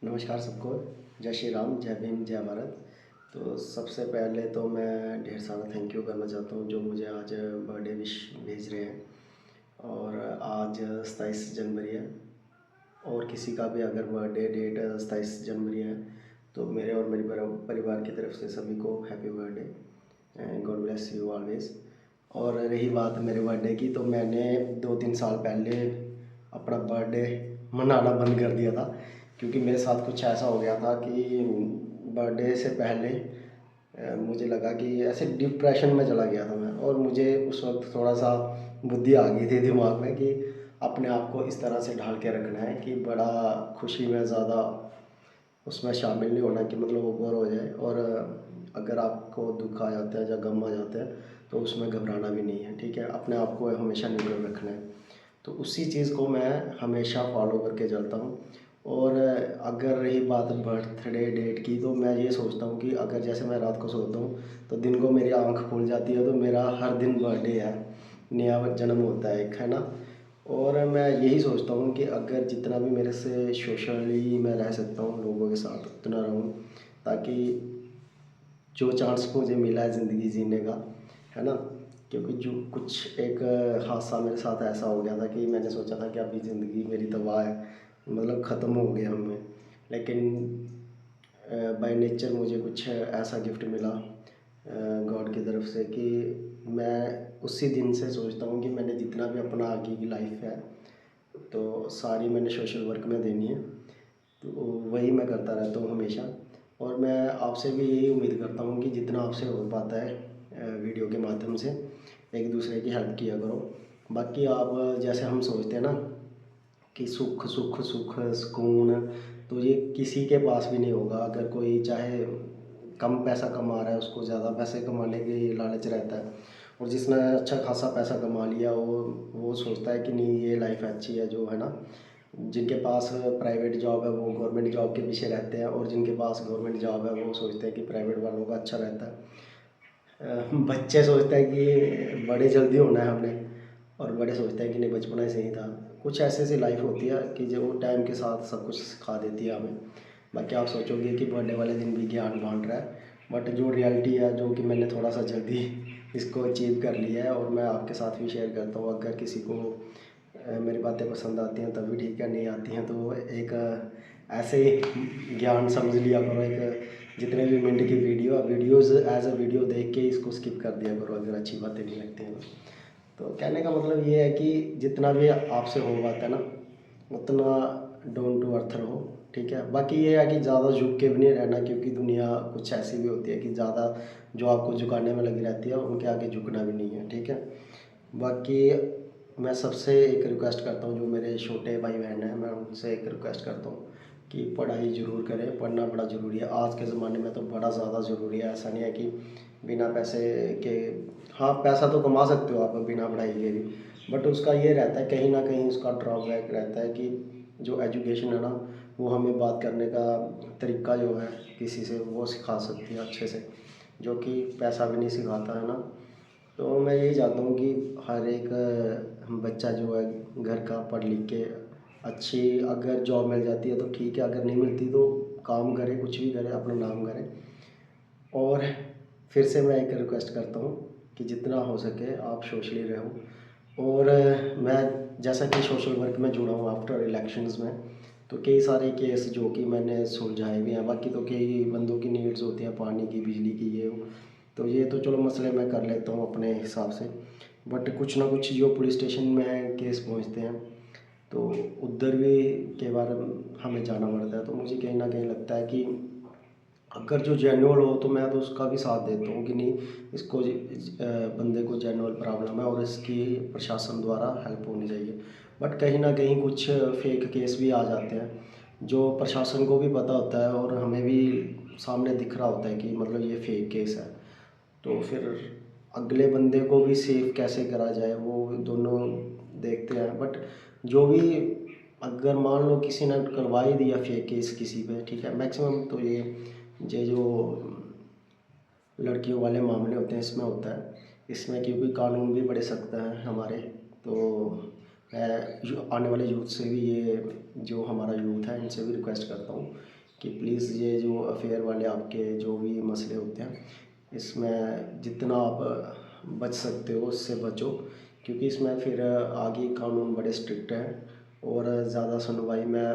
नमस्कार सबको। जय श्री राम, जय भीम, जय भारत। तो सबसे पहले तो मैं ढेर सारा थैंक यू करना चाहता हूँ जो मुझे आज बर्थडे विश भेज रहे हैं। और आज 27 जनवरी है, और किसी का भी अगर बर्थडे डेट 27 जनवरी है तो मेरे और मेरे परिवार की तरफ से सभी को happy birthday, God bless you always. और रही बात मेरे बर्थडे की, तो मैंने 2-3 साल पहले अपना बर्थडे मनाना बंद कर दिया था, क्योंकि मेरे साथ कुछ ऐसा हो गया था कि बर्थडे से पहले मुझे लगा कि ऐसे डिप्रेशन में चला गया था मैं। और मुझे उस वक्त थोड़ा सा बुद्धि आ गई थी दिमाग में कि अपने आप को इस तरह से ढाल के रखना है कि बड़ा खुशी में ज़्यादा उसमें शामिल नहीं होना कि मतलब वो बोर हो जाए। और अगर आपको दुख आ जाता है या गम आ जाता है तो उसमें घबराना भी नहीं है, ठीक है। अपने आप को हमेशा न्यूट्रल रखना है। तो उसी चीज़ को मैं हमेशा फॉलो करके चलता हूँ। और अगर रही बात बर्थडे डेट की, तो मैं ये सोचता हूँ कि अगर जैसे मैं रात को सोता हूँ तो दिन को मेरी आंख खुल जाती है, तो मेरा हर दिन बर्थडे है, नया जन्म होता है ना। और मैं यही सोचता हूँ कि अगर जितना भी मेरे से सोशली मैं रह सकता हूँ लोगों के साथ उतना रहूँ, ताकि जो चांस मुझे मिला है ज़िंदगी जीने का, है ना। क्योंकि जो कुछ एक हादसा मेरे साथ ऐसा हो गया था कि मैंने सोचा था कि अभी ज़िंदगी मेरी तबाह है, मतलब ख़त्म हो गया हूँ मैं। लेकिन बाय नेचर मुझे कुछ ऐसा गिफ्ट मिला गॉड की तरफ से कि मैं उसी दिन से सोचता हूँ कि मैंने जितना भी अपना आगे की लाइफ है तो सारी मैंने सोशल वर्क में देनी है। तो वही मैं करता रहता हूँ हमेशा। और मैं आपसे भी यही उम्मीद करता हूँ कि जितना आपसे हो पाता है वीडियो के माध्यम से एक दूसरे की हेल्प किया करो। बाकी आप जैसे हम सोचते हैं ना कि सुख सुख सुख सुकून, तो ये किसी के पास भी नहीं होगा। अगर कोई चाहे कम पैसा कमा रहा है, उसको ज़्यादा पैसे कमाने की लालच रहता है, और जिसने अच्छा खासा पैसा कमा लिया वो सोचता है कि नहीं ये लाइफ अच्छी है, जो है ना। जिनके पास प्राइवेट जॉब है वो गवर्नमेंट जॉब के पीछे रहते हैं, और जिनके पास गवर्नमेंट जॉब है वो सोचते हैं कि प्राइवेट वालों का अच्छा रहता है। बच्चे सोचते हैं कि बड़े जल्दी होना है हमने, और बड़े सोचते हैं कि नहीं बचपना ही सही था। कुछ ऐसे ऐसी लाइफ होती है कि जो टाइम के साथ सब कुछ सिखा देती है हमें। बाकी आप सोचोगे कि बर्थडे वाले दिन भी ज्ञान बांट रहा है, बट जो रियलिटी है, जो कि मैंने थोड़ा सा जल्दी इसको अचीव कर लिया है, और मैं आपके साथ भी शेयर करता हूँ। अगर किसी को मेरी बातें पसंद आती हैं तभी ठीक है, नहीं आती हैं तो एक ऐसे ही ज्ञान समझ लिया करो। एक जितने भी मिनट की वीडियोज़ एज अ वीडियो देख के इसको स्किप कर दिया करो अगर अच्छी बातें नहीं लगती हैं तो। कहने का मतलब ये है कि जितना भी आपसे हो पाता है ना उतना डाउन टू अर्थ रहो, ठीक है। बाकी ये है कि ज़्यादा झुक के भी नहीं रहना, क्योंकि दुनिया कुछ ऐसी भी होती है कि ज़्यादा जो आपको झुकाने में लगी रहती है उनके आगे झुकना भी नहीं है, ठीक है। बाकी मैं सबसे एक रिक्वेस्ट करता हूँ, जो मेरे छोटे भाई बहन हैं, मैं उनसे एक रिक्वेस्ट करता हूँ कि पढ़ाई ज़रूर करें। पढ़ना बड़ा ज़रूरी है आज के ज़माने में, तो बड़ा ज़्यादा ज़रूरी है। ऐसा नहीं है कि बिना पैसे के, हाँ पैसा तो कमा सकते हो आप बिना पढ़ाई के भी, बट उसका ये रहता है कहीं ना कहीं उसका ड्रॉबैक रहता है कि जो एजुकेशन है ना वो हमें बात करने का तरीका जो है किसी से वो सिखा सकती है अच्छे से, जो कि पैसा भी नहीं सिखाता है ना। तो मैं यही चाहता हूँ कि हर एक बच्चा जो है घर का पढ़ लिख के अच्छी अगर जॉब मिल जाती है तो ठीक है, अगर नहीं मिलती तो काम करे, कुछ भी करे, अपना नाम करे। और फिर से मैं एक रिक्वेस्ट करता हूँ कि जितना हो सके आप सोशली रहो। और मैं जैसा कि सोशल वर्क में जुड़ा हूँ आफ्टर इलेक्शंस में, तो कई सारे केस जो कि मैंने सुलझाए भी हैं। बाकी तो कई बंदों की नीड्स होती हैं, पानी की, बिजली की, ये वो, तो ये तो चलो मसले मैं कर लेता हूँ अपने हिसाब से। बट कुछ ना कुछ जो पुलिस स्टेशन में केस पहुँचते हैं तो उधर भी कई बार हमें जाना पड़ता है। तो मुझे कहीं ना कहीं लगता है कि अगर जो जेन्युइन हो तो मैं तो उसका भी साथ देता हूँ कि नहीं, इसको बंदे को जेन्युइन प्रॉब्लम है और इसकी प्रशासन द्वारा हेल्प होनी चाहिए। बट कहीं ना कहीं कुछ फेक केस भी आ जाते हैं जो प्रशासन को भी पता होता है और हमें भी सामने दिख रहा होता है कि मतलब ये फेक केस है। तो फिर अगले बंदे को भी सेफ कैसे करा जाए वो दोनों देखते हैं। बट जो भी, अगर मान लो किसी ने करवा ही दिया फेक केस किसी पे, ठीक है, मैक्सिमम तो ये जो लड़कियों वाले मामले होते हैं इसमें होता है। इसमें क्योंकि कानून भी बड़े सख्त हैं हमारे, तो मैं आने वाले यूथ से भी, ये जो हमारा यूथ है, इनसे भी रिक्वेस्ट करता हूँ कि प्लीज़ ये जो अफेयर वाले आपके जो भी मसले होते हैं, इसमें जितना आप बच सकते हो उससे बचो, क्योंकि इसमें फिर आगे कानून बड़े स्ट्रिक्ट हैं। और ज़्यादा सुनवाई, मैं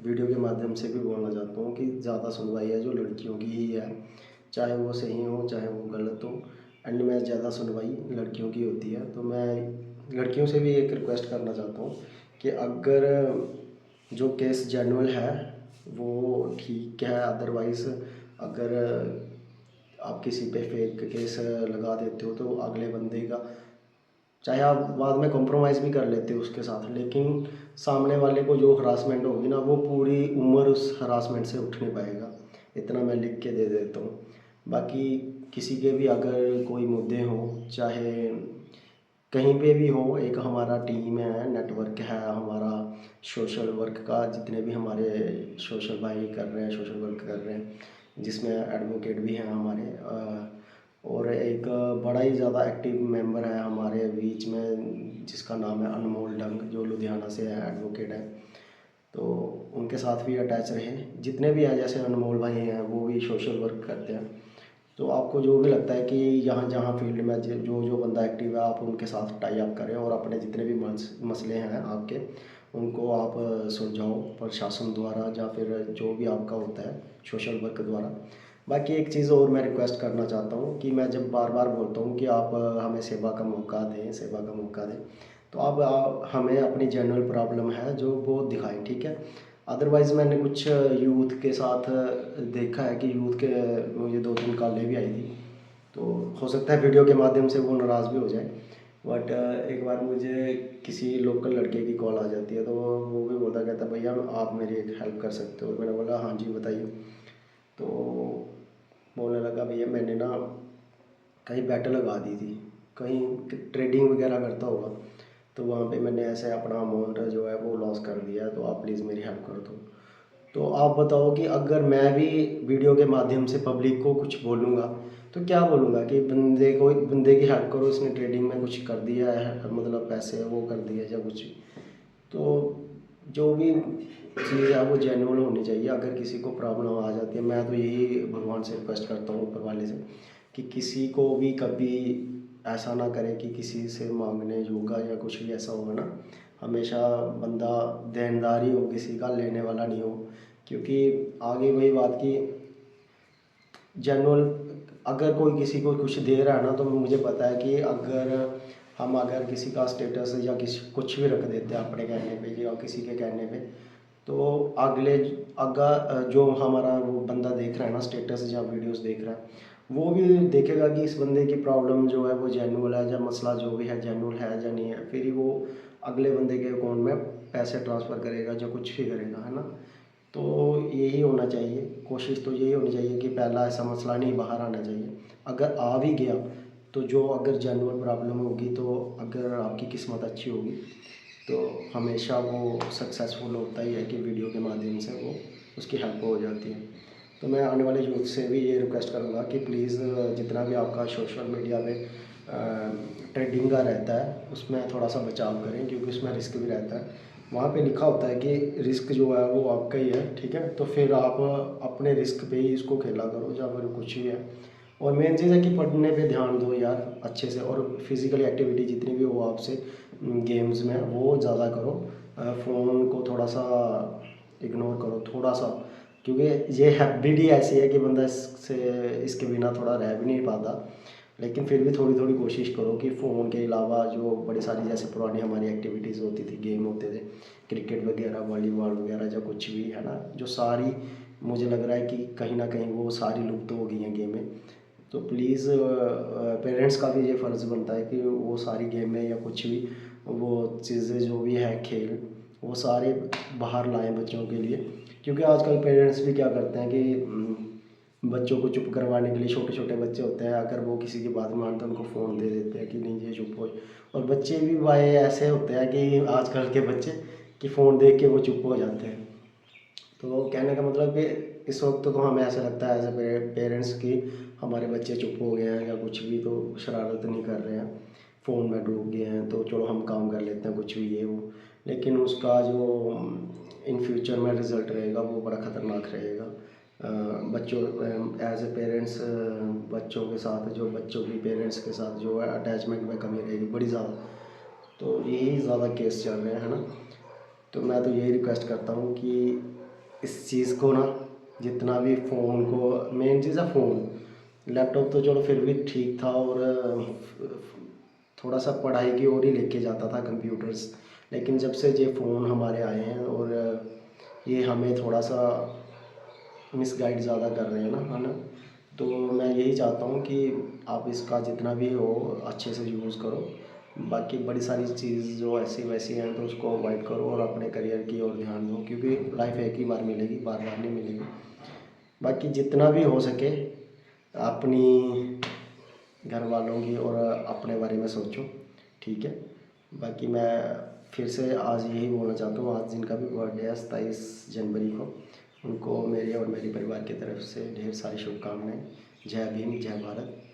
वीडियो के माध्यम से भी बोलना चाहता हूँ कि ज़्यादा सुनवाई है जो लड़कियों की ही है, चाहे वो सही हो चाहे वो गलत हो, एंड में ज़्यादा सुनवाई लड़कियों की होती है। तो मैं लड़कियों से भी एक रिक्वेस्ट करना चाहता हूँ कि अगर जो केस जेन्युइन है वो ठीक है, अदरवाइज़ अगर आप किसी पे फेक केस लगा देते हो तो अगले बंदे का, चाहे आप बाद में कॉम्प्रोमाइज़ भी कर लेते हो उसके साथ, लेकिन सामने वाले को जो हरासमेंट होगी ना, वो पूरी उम्र उस हरासमेंट से उठ नहीं पाएगा। इतना मैं लिख के दे देता हूँ। बाकी किसी के भी अगर कोई मुद्दे हों, चाहे कहीं पे भी हो, एक हमारा टीम है, नेटवर्क है हमारा सोशल वर्क का, जितने भी हमारे सोशल भाई कर रहे हैं, सोशल वर्क कर रहे हैं, जिसमें एडवोकेट भी हैं हमारे, और एक बड़ा ही ज़्यादा एक्टिव मेंबर है हमारे बीच में, जिसका नाम है अनमोल डंग, जो लुधियाना से है, एडवोकेट है। तो उनके साथ भी अटैच रहे, जितने भी हैं, जैसे अनमोल भाई हैं वो भी सोशल वर्क करते हैं। तो आपको जो भी लगता है कि यहाँ जहाँ फील्ड में जो जो बंदा एक्टिव है, आप उनके साथ टाई अप करें और अपने जितने भी मसले हैं आपके, उनको आप सुलझाओ प्रशासन द्वारा, या फिर जो भी आपका होता है सोशल वर्क द्वारा। बाकी एक चीज़ और मैं रिक्वेस्ट करना चाहता हूँ कि मैं जब बार बार बोलता हूँ कि आप हमें सेवा का मौका दें, सेवा का मौका दें, तो आप हमें अपनी जनरल प्रॉब्लम है जो वो दिखाएं, ठीक है। अदरवाइज़ मैंने कुछ यूथ के साथ देखा है कि यूथ के मुझे 2-3 कॉलें भी आई थी, तो हो सकता है वीडियो के माध्यम से वो नाराज़ भी हो जाए। बट एक बार मुझे किसी लोकल लड़के की कॉल आ जाती है, तो वो भी बोलता कहता भैया आप मेरी एक हेल्प कर सकते हो। मैंने बोला हाँ जी बताइए। तो बोलने लगा भैया मैंने ना कहीं बेट लगा दी थी, कहीं ट्रेडिंग वगैरह करता होगा, तो वहाँ पे मैंने ऐसे अपना अमाउंट जो है वो लॉस कर दिया है, तो आप प्लीज़ मेरी हेल्प कर दो। तो आप बताओ कि अगर मैं भी वीडियो के माध्यम से पब्लिक को कुछ बोलूँगा, तो क्या बोलूँगा कि बंदे की हेल्प करो, इसने ट्रेडिंग में कुछ कर दिया है, मतलब पैसे वो कर दिए या कुछ भी। तो जो भी चीज़ है वो जेन्युइन होनी चाहिए। अगर किसी को प्रॉब्लम आ जाती है, मैं तो यही भगवान से रिक्वेस्ट करता हूँ, ऊपर वाले से, कि किसी को भी कभी ऐसा ना करें कि किसी से मांगने योगा या कुछ भी ऐसा होगा ना, हमेशा बंदा देनदार ही हो, किसी का लेने वाला नहीं हो। क्योंकि आगे वही बात की जनरल, अगर कोई किसी को कुछ दे रहा है ना, तो मुझे पता है कि अगर किसी का स्टेटस या किसी कुछ भी रख देते हैं अपने कहने पे या किसी के कहने पे, तो अगर जो हमारा वो बंदा देख रहा है ना, स्टेटस या वीडियोस देख रहा है, वो भी देखेगा कि इस बंदे की प्रॉब्लम जो है वो जेन्युइन है, या मसला जो भी है जेन्युइन है या नहीं है, फिर ही वो अगले बंदे के अकाउंट में पैसे ट्रांसफ़र करेगा, जो कुछ भी करेगा, है ना। तो यही होना चाहिए, कोशिश तो यही होनी चाहिए कि पहला ऐसा मसला नहीं बाहर आना चाहिए। अगर आ भी गया तो जो अगर जेन्युइन प्रॉब्लम होगी, तो अगर आपकी किस्मत अच्छी होगी तो हमेशा वो सक्सेसफुल होता ही है कि वीडियो के माध्यम से वो उसकी हेल्प हो जाती है। तो मैं आने वाले यूथ से भी ये रिक्वेस्ट करूँगा कि प्लीज़ जितना भी आपका सोशल मीडिया पे ट्रेडिंग का रहता है उसमें थोड़ा सा बचाव करें, क्योंकि उसमें रिस्क भी रहता है। वहाँ पे लिखा होता है कि रिस्क जो है वो आपका ही है, ठीक है। तो फिर आप अपने रिस्क पे ही इसको खेला करो, या फिर कुछ भी है। और मेन चीज़ है कि पढ़ने पे ध्यान दो यार अच्छे से, और फिज़िकल एक्टिविटी जितनी भी हो आपसे गेम्स में वो ज़्यादा करो। फ़ोन को थोड़ा सा इग्नोर करो थोड़ा सा, क्योंकि ये हैबिट ही ऐसी है कि बंदा इसके बिना थोड़ा रह भी नहीं पाता। लेकिन फिर भी थोड़ी थोड़ी कोशिश करो कि फ़ोन के अलावा जो बड़ी सारी जैसे पुरानी हमारी एक्टिविटीज़ होती थी, गेम होते थे, क्रिकेट वगैरह, वॉलीबॉल वगैरह, या कुछ भी है ना, जो सारी मुझे लग रहा है कि कहीं ना कहीं वो सारी लुप्त हो गई हैं गेमें। तो प्लीज़ पेरेंट्स का भी ये फ़र्ज़ बनता है कि वो सारी गेमें या कुछ भी वो चीज़ें जो भी है खेल, वो सारे बाहर लाएं बच्चों के लिए। क्योंकि आजकल पेरेंट्स भी क्या करते हैं कि बच्चों को चुप करवाने के लिए, छोटे छोटे बच्चे होते हैं, अगर वो किसी की बात मानते हैं उनको फ़ोन दे देते हैं कि नहीं ये चुप हो। और बच्चे भी भाई ऐसे होते हैं कि आजकल के बच्चे कि फ़ोन देख के वो चुप हो जाते हैं। तो कहने का मतलब कि इस वक्त तो हमें ऐसा लगता है एज ए पेरेंट्स कि हमारे बच्चे चुप हो गए हैं या कुछ भी, तो शरारत नहीं कर रहे हैं, फ़ोन में डूब गए हैं, तो चलो हम काम कर लेते हैं कुछ भी ये वो, लेकिन उसका जो इन फ्यूचर में रिज़ल्ट रहेगा वो बड़ा ख़तरनाक रहेगा। बच्चों एज ए पेरेंट्स, बच्चों के साथ जो बच्चों की पेरेंट्स के साथ जो है अटैचमेंट में कमी रहेगी बड़ी ज़्यादा। तो यही ज़्यादा केस चल रहे हैं, है ना। तो मैं तो यही रिक्वेस्ट करता हूँ कि इस चीज़ को ना, जितना भी फ़ोन को, मेन चीज़ है फ़ोन। लैपटॉप तो चलो फिर भी ठीक था, और थोड़ा सा पढ़ाई की ओर ही लेके जाता था कंप्यूटर्स, लेकिन जब से ये फ़ोन हमारे आए हैं और ये हमें थोड़ा सा मिसगाइड ज़्यादा कर रहे हैं ना, है ना। तो मैं यही चाहता हूँ कि आप इसका जितना भी हो अच्छे से यूज़ करो। बाकी बड़ी सारी चीज़ जो ऐसी वैसी हैं तो उसको अवॉइड करो और अपने करियर की ओर ध्यान दो, क्योंकि लाइफ एक ही बार मिलेगी, बार बार नहीं मिलेगी। बाकी जितना भी हो सके अपनी घर वालों की और अपने बारे में सोचो, ठीक है। बाकी मैं फिर से आज यही बोलना चाहता हूँ, आज जिनका भी बर्थडे है 27 जनवरी को, उनको मेरे और मेरे परिवार की तरफ से ढेर सारी शुभकामनाएं। जय भीम, जय भारत।